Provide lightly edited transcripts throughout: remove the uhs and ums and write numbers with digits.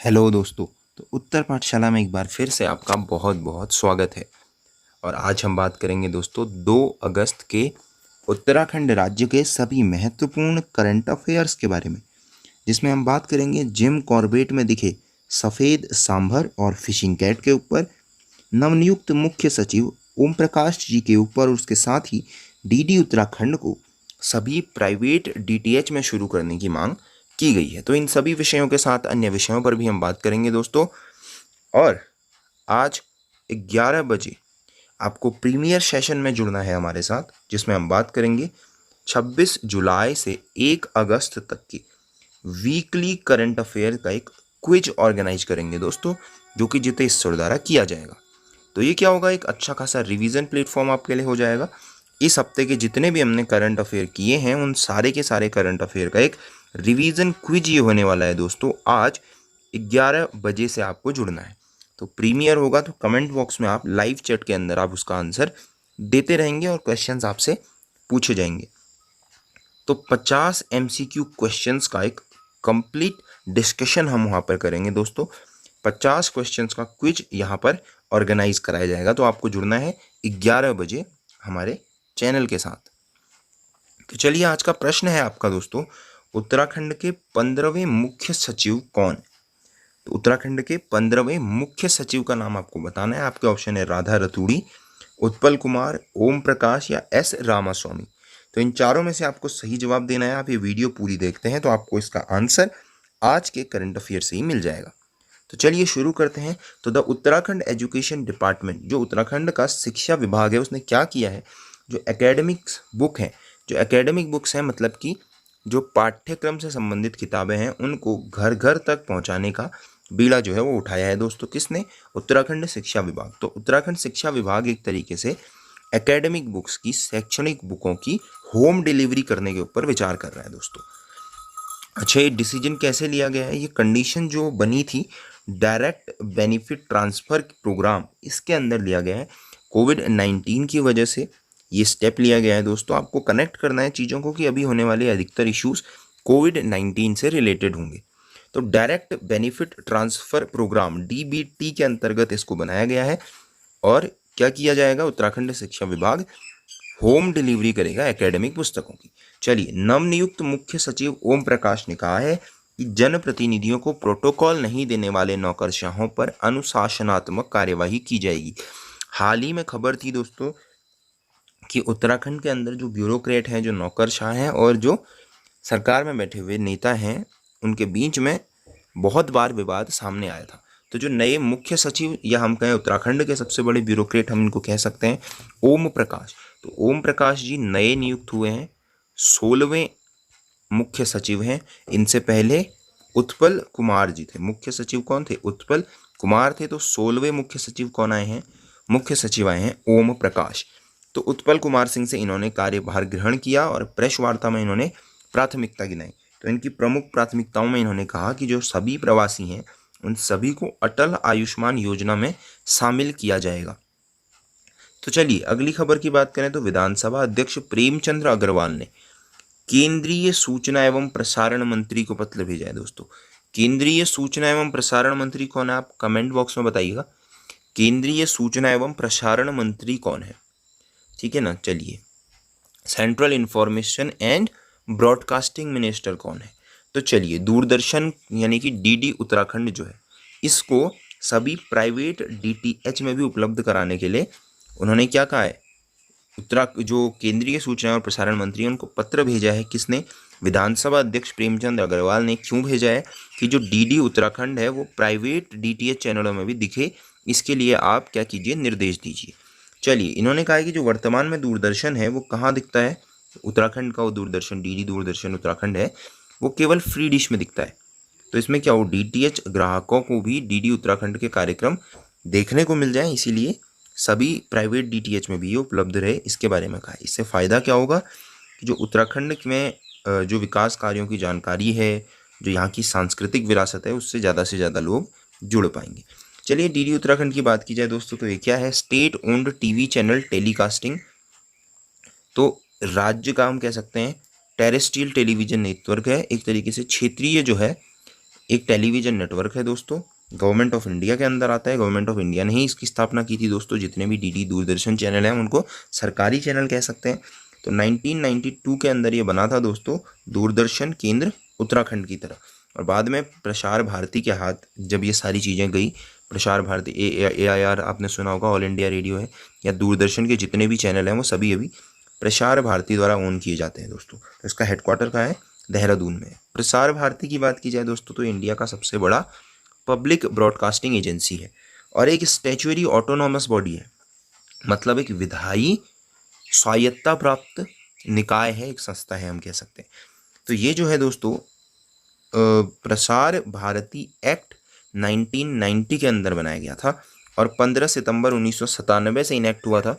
Hello दोस्तों। तो उत्तर पाठशाला में एक बार फिर से आपका बहुत बहुत स्वागत है। और आज हम बात करेंगे दोस्तों 2 अगस्त के उत्तराखंड राज्य के सभी महत्वपूर्ण करंट अफेयर्स के बारे में, जिसमें हम बात करेंगे जिम कॉर्बेट में दिखे सफ़ेद सांभर और फिशिंग कैट के ऊपर, नवनियुक्त मुख्य सचिव ओम प्रकाश जी के ऊपर, और उसके साथ ही डीडी उत्तराखंड को सभी प्राइवेट डीटीएच में शुरू करने की मांग की गई है। तो इन सभी विषयों के साथ अन्य विषयों पर भी हम बात करेंगे दोस्तों। और आज 11 बजे आपको प्रीमियर सेशन में जुड़ना है हमारे साथ, जिसमें हम बात करेंगे 26 जुलाई से 1 अगस्त तक की वीकली करंट अफेयर का एक क्विज ऑर्गेनाइज करेंगे दोस्तों, जो कि जितेश सर द्वारा किया जाएगा। तो ये क्या होगा, एक अच्छा खासा रिवीजन प्लेटफॉर्म आपके लिए हो जाएगा। इस हफ्ते के जितने भी हमने करंट अफेयर किए हैं उन सारे के सारे करंट अफेयर का एक रिवीजन क्विज ये होने वाला है दोस्तों। आज 11 बजे से आपको जुड़ना है। तो प्रीमियर होगा तो कमेंट बॉक्स में आप लाइव चैट के अंदर आप उसका आंसर देते रहेंगे और क्वेश्चंस आपसे पूछे जाएंगे। तो 50 MCQ क्वेश्चंस का एक कंप्लीट डिस्कशन हम वहाँ पर करेंगे दोस्तों। 50 क्वेश्चंस का क्विज यहाँ पर ऑर्गेनाइज कराया जाएगा। तो आपको जुड़ना है 11 बजे हमारे चैनल के साथ। तो चलिए, आज का प्रश्न है आपका दोस्तों, उत्तराखंड के 15वें मुख्य सचिव कौन? तो उत्तराखंड के 15वें मुख्य सचिव का नाम आपको बताना है। आपके ऑप्शन है राधा रतूड़ी, उत्पल कुमार, ओम प्रकाश या एस रामास्वामी। तो इन चारों में से आपको सही जवाब देना है। आप ये वीडियो पूरी देखते हैं तो आपको इसका आंसर आज के करंट अफेयर से ही मिल जाएगा। तो चलिए शुरू करते हैं। तो द उत्तराखंड एजुकेशन डिपार्टमेंट, जो उत्तराखंड का शिक्षा विभाग है, उसने क्या किया है, जो एकेडमिक्स बुक हैं, जो एकेडमिक बुक्स हैं मतलब कि जो पाठ्यक्रम से संबंधित किताबें हैं, उनको घर घर तक पहुंचाने का बीड़ा जो है वो उठाया है दोस्तों। किसने? उत्तराखंड शिक्षा विभाग। तो उत्तराखंड शिक्षा विभाग एक तरीके से एकेडमिक बुक्स की, शैक्षणिक बुकों की होम डिलीवरी करने के ऊपर विचार कर रहा है दोस्तों। अच्छा, ये डिसीजन कैसे लिया गया है? ये कंडीशन जो बनी थी डायरेक्ट बेनिफिट ट्रांसफ़र प्रोग्राम, इसके अंदर लिया गया है। कोविड-19 की वजह से ये स्टेप लिया गया है दोस्तों। आपको कनेक्ट करना है चीज़ों को कि अभी होने वाले अधिकतर इश्यूज कोविड-19 से रिलेटेड होंगे। तो direct benefit transfer program DBT के अंतर्गत इसको बनाया गया है। और क्या किया जाएगा? उत्तराखंड शिक्षा विभाग होम डिलीवरी करेगा एकेडमिक पुस्तकों की। चलिए, नवनियुक्त मुख्य सचिव ओम प्रकाश ने कहा है कि जनप्रतिनिधियों को प्रोटोकॉल नहीं देने वाले नौकरशाहों पर अनुशासनात्मक कार्यवाही की जाएगी। हाल ही में खबर थी दोस्तों कि उत्तराखंड के अंदर जो ब्यूरोक्रेट हैं, जो नौकरशाह हैं और जो सरकार में बैठे हुए नेता हैं, उनके बीच में बहुत बार विवाद सामने आया था। तो जो नए मुख्य सचिव, या हम कहें उत्तराखंड के सबसे बड़े ब्यूरोक्रेट हम इनको कह सकते हैं, ओम प्रकाश। तो ओम प्रकाश जी नए नियुक्त हुए हैं, 16वें मुख्य सचिव हैं। इनसे पहले उत्पल कुमार जी थे। मुख्य सचिव कौन थे? उत्पल कुमार थे। तो 16वें मुख्य सचिव कौन आए हैं? मुख्य सचिव आए हैं ओम प्रकाश। तो उत्पल कुमार सिंह से इन्होंने कार्यभार ग्रहण किया और प्रेस वार्ता में इन्होंने प्राथमिकता गिनाई। तो इनकी प्रमुख प्राथमिकताओं में इन्होंने कहा कि जो सभी प्रवासी हैं उन सभी को अटल आयुष्मान योजना में शामिल किया जाएगा। तो चलिए अगली खबर की बात करें तो विधानसभा अध्यक्ष प्रेमचंद अग्रवाल ने केंद्रीय सूचना एवं प्रसारण मंत्री को पत्र भेजा है दोस्तों। केंद्रीय सूचना एवं प्रसारण मंत्री कौन है? आप कमेंट बॉक्स में बताइएगा। केंद्रीय सूचना एवं प्रसारण मंत्री कौन है? ठीक है ना। चलिए, central information and broadcasting minister कौन है? तो चलिए, दूरदर्शन यानी कि DD उत्तराखंड जो है, इसको सभी प्राइवेट DTH में भी उपलब्ध कराने के लिए उन्होंने क्या कहा है? जो केंद्रीय सूचना और प्रसारण मंत्री, उनको पत्र भेजा है। किसने? विधानसभा अध्यक्ष प्रेमचंद अग्रवाल ने। क्यों भेजा है? कि जो DD उत्तराखंड है वो प्राइवेट DTH चैनलों में भी दिखे, इसके लिए आप क्या कीजिए? निर्देश दीजिए। चलिए, इन्होंने कहा है कि जो वर्तमान में दूरदर्शन है वो कहाँ दिखता है? उत्तराखंड का वो दूरदर्शन, DD दूरदर्शन उत्तराखंड है, वो केवल फ्री डिश में दिखता है। तो इसमें क्या हो, DTH ग्राहकों को भी DD उत्तराखंड के कार्यक्रम देखने को मिल जाए, इसीलिए सभी प्राइवेट DTH में भी ये उपलब्ध रहे, इसके बारे में कहा। इससे फ़ायदा क्या होगा कि जो उत्तराखंड में जो विकास कार्यों की जानकारी है, जो यहाँ की सांस्कृतिक विरासत है, उससे ज़्यादा लोग जुड़ पाएंगे। चलिए, DD उत्तराखंड की बात की जाए दोस्तों तो ये क्या है? State owned TV channel telecasting. तो राज्य का हम कह सकते हैं टेरेस्ट्रियल टेलीविजन नेटवर्क है, एक तरीके से क्षेत्रीय जो है एक टेलीविज़न नेटवर्क है दोस्तों, गवर्नमेंट ऑफ इंडिया के अंदर आता है। गवर्नमेंट ऑफ इंडिया ने ही इसकी स्थापना की थी दोस्तों। जितने भी डीडी दूरदर्शन चैनल हैं उनको सरकारी चैनल कह सकते हैं। तो 1992 के अंदर ये बना था दोस्तों, दूरदर्शन केंद्र उत्तराखंड की तरह। और बाद में प्रसार भारती के हाथ जब ये सारी चीज़ें गई, प्रसार भारती AIR आपने सुना होगा, ऑल इंडिया रेडियो है, या दूरदर्शन के जितने भी चैनल हैं वो सभी अभी प्रसार भारती द्वारा ओन किए जाते हैं दोस्तों। तो इसका हेडक्वार्टर कहाँ है? देहरादून में। प्रसार भारती की बात की जाए दोस्तों तो इंडिया का सबसे बड़ा पब्लिक ब्रॉडकास्टिंग एजेंसी है और एक स्टैच्यूरी ऑटोनॉमस बॉडी है, मतलब एक विधायी स्वायत्ता प्राप्त निकाय है, एक संस्था है हम कह सकते हैं। तो ये जो है दोस्तों प्रसार भारती एक्ट 1990 के अंदर बनाया गया था और 15 सितंबर 1997 से इनेक्ट हुआ था।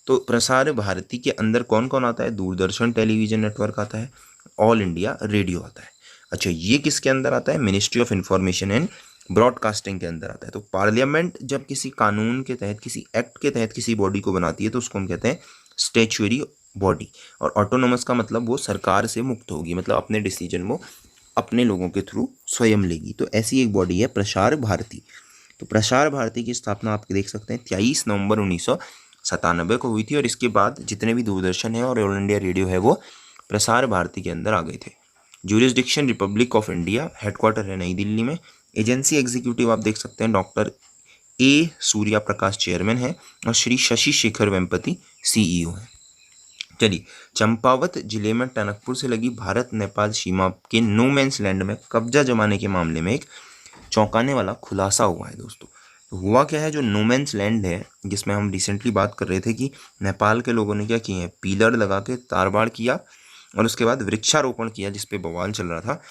तो प्रसार भारती के अंदर कौन कौन आता है? दूरदर्शन टेलीविज़न नेटवर्क आता है, ऑल इंडिया रेडियो आता है। अच्छा, ये किसके अंदर आता है? Ministry of information and broadcasting के अंदर आता है। तो पार्लियामेंट जब किसी कानून के तहत, किसी एक्ट के तहत किसी बॉडी को बनाती है तो उसको हम कहते हैं स्टैच्यूरी बॉडी। और ऑटोनोमस का मतलब वो सरकार से मुक्त होगी, मतलब अपने डिसीजन वो अपने लोगों के थ्रू स्वयं लेगी। तो ऐसी एक बॉडी है प्रसार भारती। तो प्रसार भारती की स्थापना आप देख सकते हैं 23 नवंबर 1997 को हुई थी और इसके बाद जितने भी दूरदर्शन है और ऑल इंडिया रेडियो है वो प्रसार भारती के अंदर आ गए थे। Jurisdiction Republic of India, headquarter है नई दिल्ली में। एजेंसी एग्जीक्यूटिव आप देख सकते हैं doctor A Surya Prakash chairman है और श्री शशि शेखर वेम्पति CEO है। चलिए, चंपावत जिले में टनकपुर से लगी भारत नेपाल सीमा के नो मैंस लैंड में कब्जा जमाने के मामले में एक चौंकाने वाला खुलासा हुआ है दोस्तों। तो हुआ क्या है, जो नो मैंस लैंड है जिसमें हम रिसेंटली बात कर रहे थे कि नेपाल के लोगों ने क्या किए हैं, पिलर लगा के तारबाड़ किया और उसके बाद वृक्षारोपण किया जिस पे बवाल चल रहा था।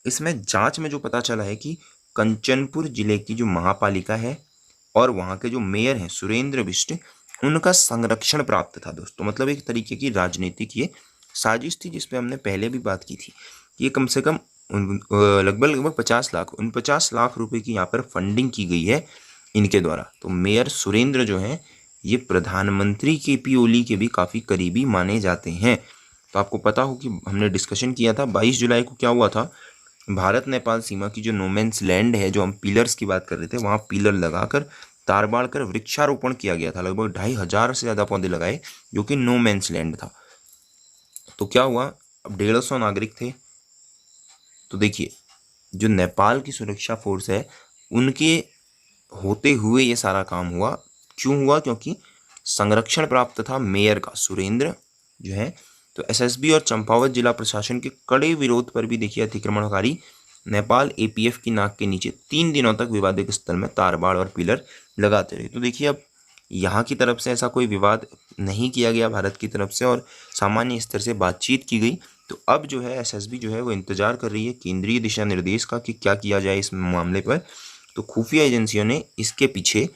इसमें जांच में जो पता चला है कि कंचनपुर जिले की जो महापालिका है और वहाँ के जो मेयर हैं सुरेंद्र बिष्ट, उनका संरक्षण प्राप्त था दोस्तों। मतलब एक तरीके की राजनीतिक ये साजिश थी जिस पे हमने पहले भी बात की थी कि ये कम से कम लगभग 50 लाख रुपए की यहाँ पर फंडिंग की गई है इनके द्वारा। तो मेयर सुरेंद्र जो हैं ये प्रधानमंत्री KP ओली के भी काफ़ी करीबी माने जाते हैं। तो आपको पता हो कि हमने डिस्कशन किया था 22 जुलाई को क्या हुआ था, भारत नेपाल सीमा की जो नोमेंस लैंड है, जो हम पिलर्स की बात कर रहे थे, वहाँ पिलर लगाकर तारबाड़ कर वृक्षारोपण किया गया था। लगभग 2500 से ज़्यादा पौधे लगाए जो कि नो मैंस लैंड था। तो क्या हुआ, अब 150 नागरिक थे। तो देखिए, जो नेपाल की सुरक्षा फोर्स है उनके होते हुए ये सारा काम हुआ। क्यों हुआ? क्योंकि संरक्षण प्राप्त था मेयर का सुरेंद्र जो है। तो SSB और चंपावत जिला प्रशासन के कड़े विरोध पर भी देखिए अतिक्रमणकारी नेपाल APF की नाक के नीचे 3 दिनों तक विवादित स्थल में तारबाड़ और पिलर लगाते रहे। तो देखिए, अब यहाँ की तरफ से ऐसा कोई विवाद नहीं किया गया भारत की तरफ से और सामान्य स्तर से बातचीत की गई। तो अब जो है SSB जो है वो इंतजार कर रही है केंद्रीय दिशा निर्देश का कि क्या किया जाए इस मामले पर। तो खुफिया एजेंसियों ने इसके पीछे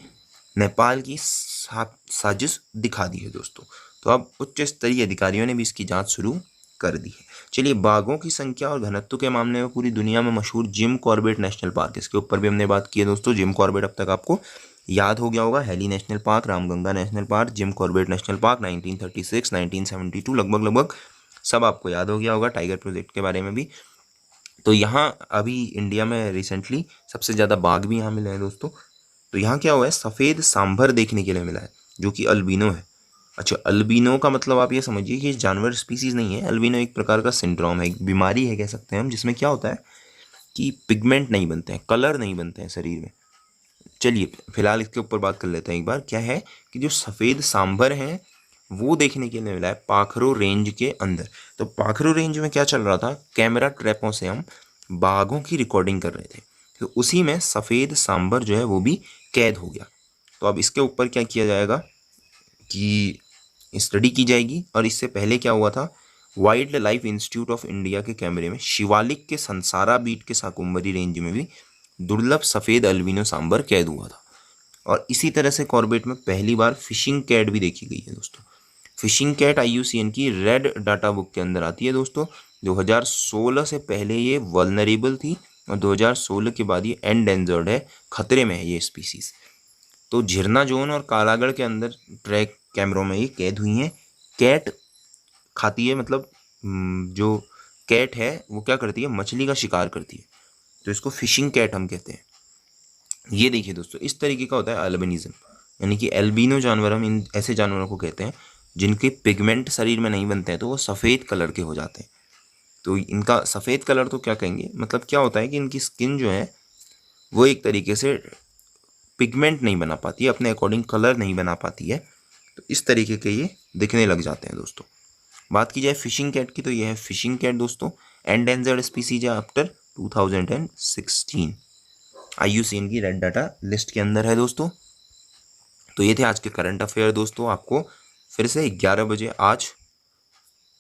नेपाल की साजिश दिखा दी है दोस्तों। तो अब उच्च स्तरीय अधिकारियों ने भी इसकी जांच शुरू कर दी है। चलिए, बाघों की संख्या और घनत्व के मामले में पूरी दुनिया में मशहूर जिम कॉर्बेट नेशनल पार्क, इसके ऊपर भी हमने बात की है दोस्तों। जिम कॉर्बेट अब तक आपको याद हो गया होगा, heli national park, Ramganga national park, Jim Corbett national park, 1936, 1972 लगभग सब आपको याद हो गया होगा, टाइगर प्रोजेक्ट के बारे में भी। तो यहाँ अभी इंडिया में रिसेंटली सबसे ज़्यादा बाघ भी यहाँ मिले हैं दोस्तों। तो यहाँ क्या हुआ है, सफ़ेद सांभर देखने के लिए मिला है जो कि अल्बिनो है। अच्छा, अल्बिनो का मतलब आप ये समझिए कि जानवर स्पीसीज़ नहीं है। अल्बिनो एक प्रकार का सिंड्रोम है, एक बीमारी है कह सकते हैं हम, जिसमें क्या होता है कि पिगमेंट नहीं बनते हैं, कलर नहीं बनते हैं शरीर में। चलिए, फिलहाल इसके ऊपर बात कर लेते हैं एक बार। क्या है कि जो सफ़ेद सांभर हैं वो देखने के लिए मिला है पाखरो रेंज के अंदर। तो पाखरो रेंज में क्या चल रहा था, कैमरा ट्रैपों से हम बाघों की रिकॉर्डिंग कर रहे थे, तो उसी में सफ़ेद सांभर जो है वो भी कैद हो गया। तो अब इसके ऊपर क्या किया जाएगा कि स्टडी की जाएगी। और इससे पहले क्या हुआ था, wild life institute of India के कैमरे में शिवालिक के संसारा बीट के साकुम्बरी रेंज में भी दुर्लभ सफ़ेद अल्बिनो सांभर कैद हुआ था। और इसी तरह से कॉर्बेट में पहली बार फिशिंग कैट भी देखी गई है दोस्तों। फिशिंग कैट IUCN की रेड डाटा बुक के अंदर आती है दोस्तों। 2016 से पहले ये वल्नरेबल थी और 2016 के बाद ये एंडेंजर्ड है, खतरे में है ये स्पीसीज। तो झिरना जोन और कालागढ़ के अंदर ट्रैक कैमरों में ये कैद हुई हैं। कैट खाती है, मतलब जो कैट है वो क्या करती है, मछली का शिकार करती है। तो इसको फिशिंग कैट हम कहते हैं। ये देखिए दोस्तों, इस तरीके का होता है अल्बिनिज्म, यानी कि एल्बिनो जानवर हम इन ऐसे जानवरों को कहते हैं जिनके पिगमेंट शरीर में नहीं बनते हैं, तो वो सफ़ेद कलर के हो जाते हैं। तो इनका सफ़ेद कलर तो क्या कहेंगे, मतलब क्या होता है कि इनकी स्किन जो है वो एक तरीके से पिगमेंट नहीं बना पाती है, अपने अकॉर्डिंग कलर नहीं बना पाती है, तो इस तरीके के ये दिखने लग जाते हैं दोस्तों। बात की जाए फिशिंग कैट की, तो ये है फिशिंग कैट दोस्तों, एंडेंजर्ड स्पीसीज है आफ्टर 2016। IUCN की रेड डाटा लिस्ट के अंदर है दोस्तों। तो ये थे आज के करंट अफेयर दोस्तों। आपको फिर से 11 बजे आज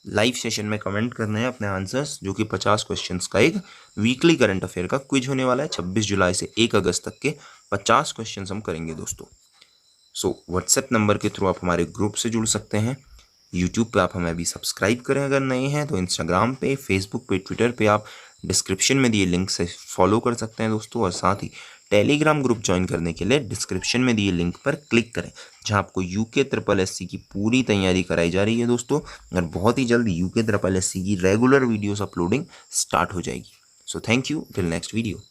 लाइव सेशन में कमेंट करने हैं अपने आंसर्स, जो कि 50 क्वेश्चंस का एक वीकली करंट अफेयर का क्विज होने वाला है। 26 जुलाई से 1 अगस्त तक के 50 क्वेश्चंस हम करेंगे दोस्तों। व्हाट्सएप नंबर के थ्रू आप हमारे ग्रुप से जुड़ सकते हैं। यूट्यूब पे आप हमें अभी सब्सक्राइब करें अगर नए हैं तो। इंस्टाग्राम पे, फेसबुक पे, ट्विटर पे आप डिस्क्रिप्शन में दिए लिंक से फॉलो कर सकते हैं दोस्तों। और साथ ही टेलीग्राम ग्रुप ज्वाइन करने के लिए डिस्क्रिप्शन में दिए लिंक पर क्लिक करें, जहां आपको यूके SSC की पूरी तैयारी कराई जा रही है दोस्तों। और बहुत ही जल्द यूके SSC की रेगुलर वीडियोस अपलोडिंग स्टार्ट हो जाएगी। So thank you, till next video.